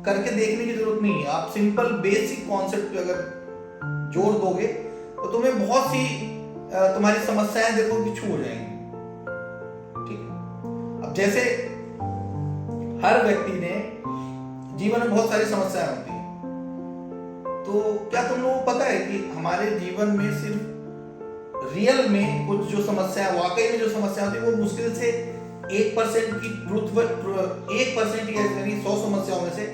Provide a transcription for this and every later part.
करके देखने की जरूरत नहीं है। आप सिंपल बेसिक कॉन्सेप्ट पे अगर जोर दोगे तो तुम्हें बहुत सी तुम्हारी समस्याएं देखो कि छू हो जाएंगी। ठीक है, अब जैसे हर व्यक्ति ने जीवन में बहुत सारी समस्याएं होती हैं, तो क्या तुम लोगों को पता है कि हमारे जीवन में सिर्फ रियल में कुछ जो समस्या, वाकई में जो समस्या होती है वो मुश्किल से 1% की ट्रुथ, 1% यानी 100 समस्याओं में से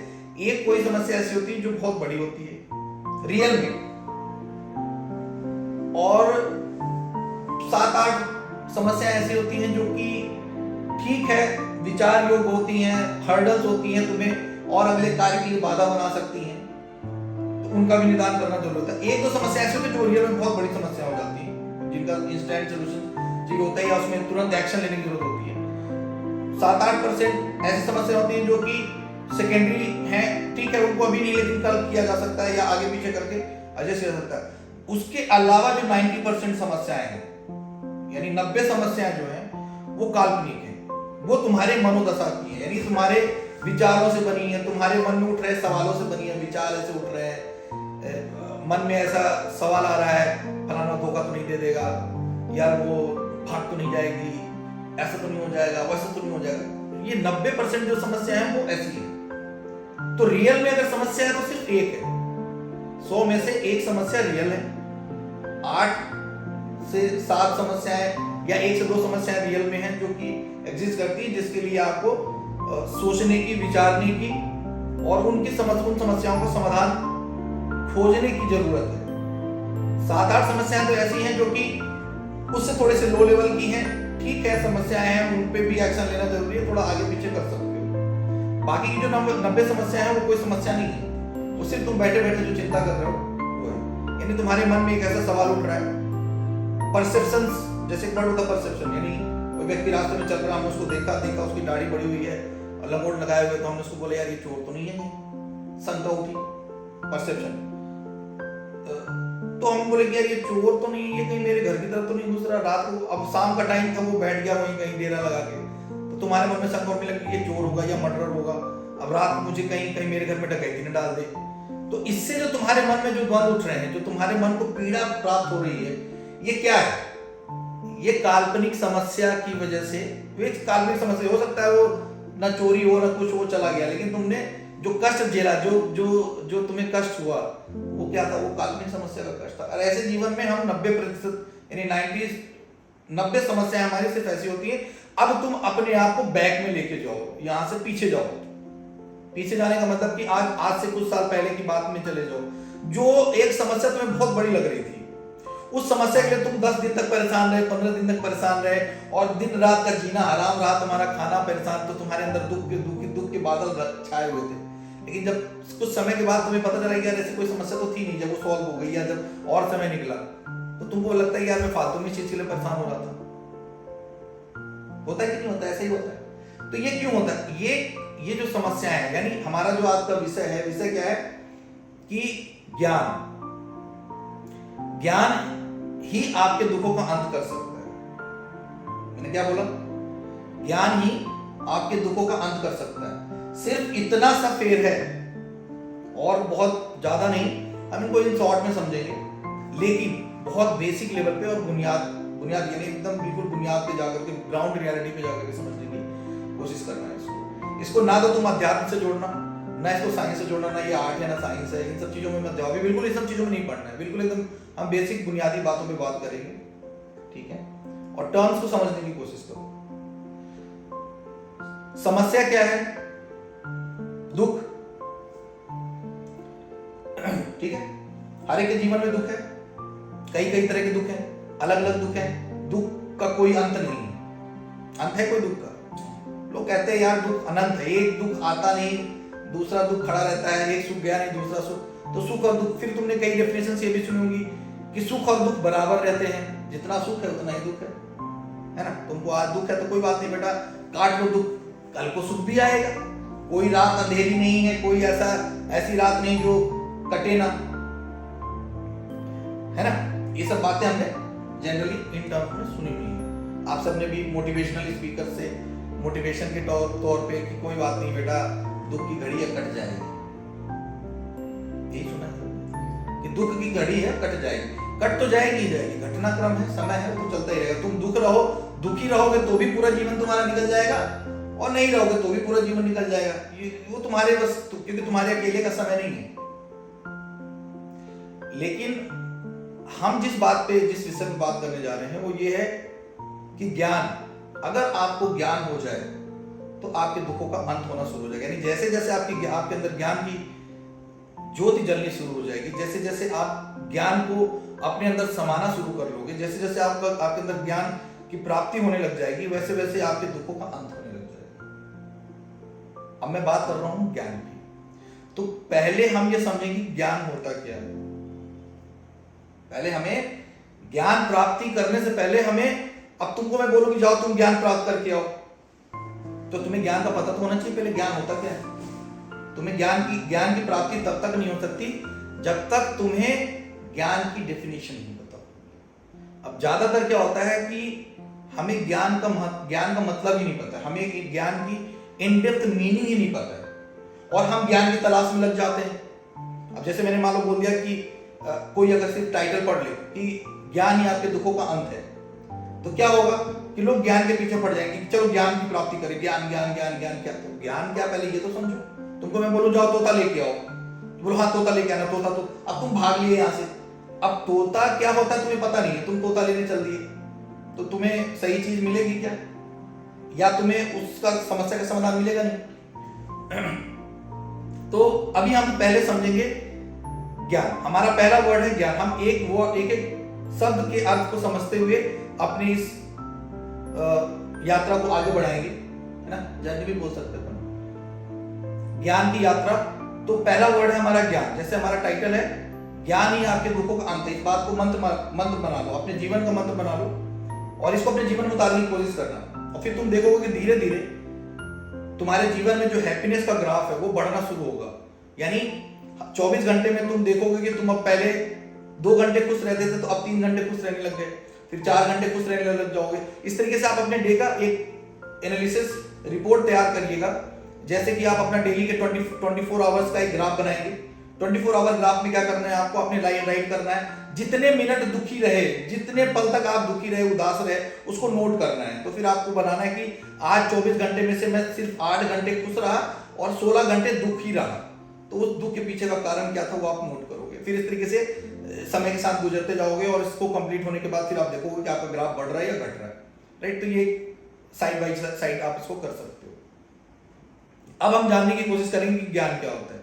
एक कोई समस्या ऐसी होती है जो बहुत बड़ी होती है रियल में, और 7-8 समस्याएं ऐसी होती हैं जो कि ठीक है विचार योग्य होती हैं, हर्डल्स होती हैं, तुम्हें और अगले कार्य के लिए बाधा बना सकती हैं, तो उनका भी निदान करना जरूरत है। 1-2 समस्या ऐसी होती है जो रियल में बहुत बड़ी समस्या हो जाती है, जिनका इंस्टेंट सोल्यूशन चाहिए होता है या उसमें तुरंत एक्शन लेने की जरूरत होती है। 7-8% ऐसी समस्या होती है जो कि सेकेंडरी हैं, ठीक है उनको अभी नहीं लेकिन कल किया जा सकता है या आगे पीछे करके एडजस्ट किया जा सकता है। उसके अलावा जो 90% समस्याएं हैं, यानी 90 समस्याएं जो हैं वो काल्पनिक हैं, वो तुम्हारे मनोदशा की है, यानी तुम्हारे विचारों से बनी है, तुम्हारे मन में उठ रहे सवालों से बनी है। विचार ऐसे उठ रहे हैं, मन में ऐसा सवाल आ रहा है फलाना धोखा तो नहीं दे देगा, यार वो भाग तो नहीं जाएगी, ऐसा तो नहीं हो जाएगा, वैसा तो नहीं हो जाएगा। ये 90% जो समस्या है वो ऐसी है। तो रियल में अगर समस्या है तो सिर्फ एक है, 100 में से एक समस्या रियल है, 8 से 7 समस्याएं या 1 से 2 समस्याएं रियल में हैं जो कि एग्जिस्ट करती है, जिसके लिए आपको सोचने की, विचारने की और उन समस्याओं का समाधान खोजने की जरूरत है। 7-8 समस्याएं तो ऐसी हैं जो कि उससे थोड़े से लो लेवल की हैं, ठीक है समस्याएं हैं, उन पे भी एक्शन लेना जरूरी है, थोड़ा आगे पीछे कर सकते हो। बाकी की जो 90 समस्याएं हैं वो कोई समस्या नहीं है, वो सिर्फ तुम बैठे बैठे जो चिंता कर रहे हो, यानी तुम्हारे मन में एक ऐसा सवाल उठ रहा है। परसेप्शंस, जैसे एक वर्ड होता है परसेप्शन, यानी कोई व्यक्ति रास्ते में चल रहा, हमने उसको देखा उसकी दाढ़ी बड़ी हुई है और लंगोट लगाए हुए, तो हमने उसको बोला यार ये चोर तो नहीं है, शंका उठी, परसेप्शन। तो हम बोले कि यार ये चोर तो नहीं, ये कहीं मेरे घर की तरफ तो नहीं घुस रहा, रात को अब शाम का टाइम था, वो बैठ गया वहीं कहीं डेरा लगा के, तो तुम्हारे मन में शंका उठने लगी ये चोर होगा या मर्डरर होगा, अब रात को मुझे कहीं मेरे घर में डकैती न डाल दे। तो इससे जो तुम्हारे मन में जो द्वंद उठ रहे हैं, जो तुम्हारे मन को पीड़ा प्राप्त हो रही है, ये क्या है? ये काल्पनिक समस्या की वजह से, वे काल्पनिक समस्या हो सकता है वो ना चोरी हो ना कुछ हो, चला गया, लेकिन तुमने जो कष्ट झेला, जो तुम्हें कष्ट हुआ वो क्या था? वो काल्पनिक समस्या का कष्ट था। और ऐसे जीवन में हम 90% यानी 90 समस्याएं हमारी सिर्फ ऐसी होती है। अब तुम अपने आप को बैक में लेके जाओ, यहां से पीछे जाओ। पीछे जाने का मतलब कि आज से कुछ साल पहले की बात में चले जाओ। जो एक समस्या तुम्हें बहुत बड़ी लग रही थी, उस समस्या के लिए तुम 10 दिन तक परेशान रहे, 15 दिन तक परेशान रहे, और दिन रात का जीना हराम रहा, तुम्हारा खाना परेशान, तो तुम्हारे अंदर दुख के बादल छाए हुए थे। लेकिन जब कुछ समय के बाद तुम्हें पता चला कि यार ऐसी कोई समस्या तो थी नहीं, जब वो सॉल्व हो गई या जब और समय निकला, तो तुमको लगता है यार मैं फालतू में इस चीज के लिए परेशान हो रहा था। होता है कि नहीं होता? ऐसा ही होता है। तो ये क्यों होता है? ये जो समस्या है, यानी हमारा जो आज का विषय है, विषय क्या है कि ज्ञान ही आपके दुखों का अंत कर सकता है। मैंने क्या बोला? ज्ञान ही आपके दुखों का अंत कर सकता है। सिर्फ इतना सा फेर है और बहुत ज्यादा नहीं, हम इनको इन शॉर्ट में समझेंगे, लेकिन बहुत बेसिक लेवल पे और बुनियाद यानी एकदम बिल्कुल बुनियाद पे जाकर के, ग्राउंड रियलिटी पे जाकर के समझने की कोशिश करना है। इसको ना तो तुम अध्यात्म से जोड़ना, ना इसको साइंस से जोड़ना, ना ये आर्ट है ना साइंस है, इन सब चीजों में मत जाओ। अभी बिल्कुल इन सब चीजों में नहीं पढ़ना है, बिल्कुल एकदम हम बेसिक बुनियादी बातों पे बात करेंगे, ठीक है? और टर्म्स को समझने की कोशिश करो। समस्या क्या है? दुख, ठीक है? हर एक के जीवन में दुख है, कई तरह के दुख है, अलग अलग दुख है। दुख का कोई अंत नहीं है। अंत है कोई दुख का? लोग कहते हैं यार दुख अनंत है, एक दुख आता नहीं, दूसरा दुख खड़ा रहता है, एक सुख गया नहीं दूसरा सुख। तो सुख और दुख, फिर तुमने कई डेफिनेशन ये भी सुनी होगी कि सुख और दुख बराबर रहते हैं, जितना सुख है उतना ही दुख है ना? तुमको आज दुख है तो कोई बात नहीं बेटा, काट लो दुख, कल को सुख भी आएगा। कोई रात अंधेरी नहीं है, कोई ऐसी रात नहीं जो कटे ना, है ना? ये सब बातें हमने जनरली इन टर्म्स में सुनी हुई है। आप सबने भी मोटिवेशनल स्पीकर से मोटिवेशन के तौर पे कि कोई बात नहीं बेटा, दुख की घड़ी है कट जाएगी, दुख की घड़ी है, कट जाएगी, कट तो जाएगी ही जाएगी, घटनाक्रम है, समय है, वो चलता ही रहेगा। तुम दुखी रहोगे तो भी पूरा जीवन तुम्हारा निकल जाएगा, और नहीं रहोगे तो भी पूरा जीवन निकल जाएगा। वो तुम्हारे बस, क्योंकि तुम्हारे अकेले का समय नहीं है। लेकिन हम जिस विषय में बात करने जा रहे हैं वो ये है कि ज्ञान, अगर आपको ज्ञान हो जाए तो आपके दुखों का अंत होना शुरू हो जाएगा। यानी जैसे जैसे आपके अंदर ज्ञान की ज्योति जलनी शुरू हो जाएगी, जैसे जैसे आप ज्ञान को अपने अंदर समाना शुरू कर लोगे, जैसे जैसे आपके अंदर ज्ञान की प्राप्ति होने लग जाएगी, वैसे वैसे आपके दुखों का अंत होने लग जाएगा। अब मैं बात कर रहा हूं ज्ञान की। तो पहले हम ये समझेंगे ज्ञान होता क्या है। पहले हमें ज्ञान प्राप्ति करने से पहले हमें, अब तुमको मैं बोलूं कि जाओ तुम ज्ञान प्राप्त करके आओ, तो तुम्हें ज्ञान का पता तो होना चाहिए पहले ज्ञान होता क्या है। तुम्हें ज्ञान की प्राप्ति तब तक नहीं हो सकती जब तक तुम्हें ज्ञान की डेफिनेशन नहीं पता। अब ज्यादातर क्या होता है कि हमें ज्ञान का मतलब ही नहीं पता, हमें ज्ञान की इन डेप्थ मीनिंग ही नहीं पता है, और हम ज्ञान की तलाश में लग जाते हैं। अब जैसे मैंने मान लो बोल दिया कि कोई अगर सिर्फ टाइटल पढ़ ले कि ज्ञान ही आपके दुखों का अंत है, तो क्या होगा कि लोग ज्ञान के पीछे पड़ जाएंगे कि चलो ज्ञान की प्राप्ति करें, ज्ञान ज्ञान ज्ञान ज्ञान क्या, तो ज्ञान क्या पहले ये तो समझो। तुमको मैं बोलूं जाओ तोता लेके आओ, तो बोलो हाँ तोता लेके आना, तोता तो अब तुम भाग लिए यहाँ से। अब तोता क्या होता है तुम्हें पता नहीं है, तुम तोता लेने चल दिए, तो तुम्हें सही चीज मिलेगी क्या, या तुम्हें उसका समस्या का समाधान मिलेगा नहीं। तो अभी हम पहले समझेंगे ज्ञान। हमारा पहला वर्ड है ज्ञान। हम एक शब्द के अर्थ को समझते हुए अपनी इस यात्रा को आगे बढ़ाएंगे, है ना, जर्नी भी बोल सकते हैं ज्ञान की यात्रा। तो पहला वर्ड है हमारा ज्ञान। जैसे हमारा टाइटल है ज्ञान ही आपके दुखों का अंत है, इस बात को मंत्र बना लो, अपने जीवन का मंत्र बना लो, और इसको अपने जीवन में उतारने की कोशिश करना। और फिर तुम देखोगे कि धीरे धीरे तुम्हारे जीवन में जो हैप्पीनेस का ग्राफ है वो बढ़ना शुरू होगा। यानी 24 घंटे में तुम देखोगे कि तुम अब पहले 2 घंटे खुश रहते थे, तो अब 3 घंटे खुश रहने लग गए, फिर 4 घंटे खुश रहने लग जाओगे। इस तरीके से आप अपने डे का एक एनालिसिस रिपोर्ट तैयार करिएगा। जैसे कि आप अपना डेली के 24 आवर्स का एक ग्राफ बनाएंगे। 24 आवर ग्राफ में क्या करना है आपको, अपने लाइन राइट करना है, जितने मिनट दुखी रहे, जितने पल तक आप दुखी रहे, उदास रहे, उसको नोट करना है। तो फिर आपको बनाना है कि आज 24 घंटे में से मैं सिर्फ 8 घंटे खुश रहा और 16 घंटे दुखी रहा, तो उस दुख के पीछे का कारण क्या था वो आप नोट करोगे। फिर इस तरीके से समय के साथ गुजरते जाओगे, और इसको कंप्लीट होने के बाद फिर आप देखोगे कि आपका ग्राफ बढ़ रहा है या घट रहा है, राइट। तो ये साइड बाय साइड आप इसको कर सकते हो। अब हम जानने की कोशिश करेंगे कि ज्ञान क्या होता है।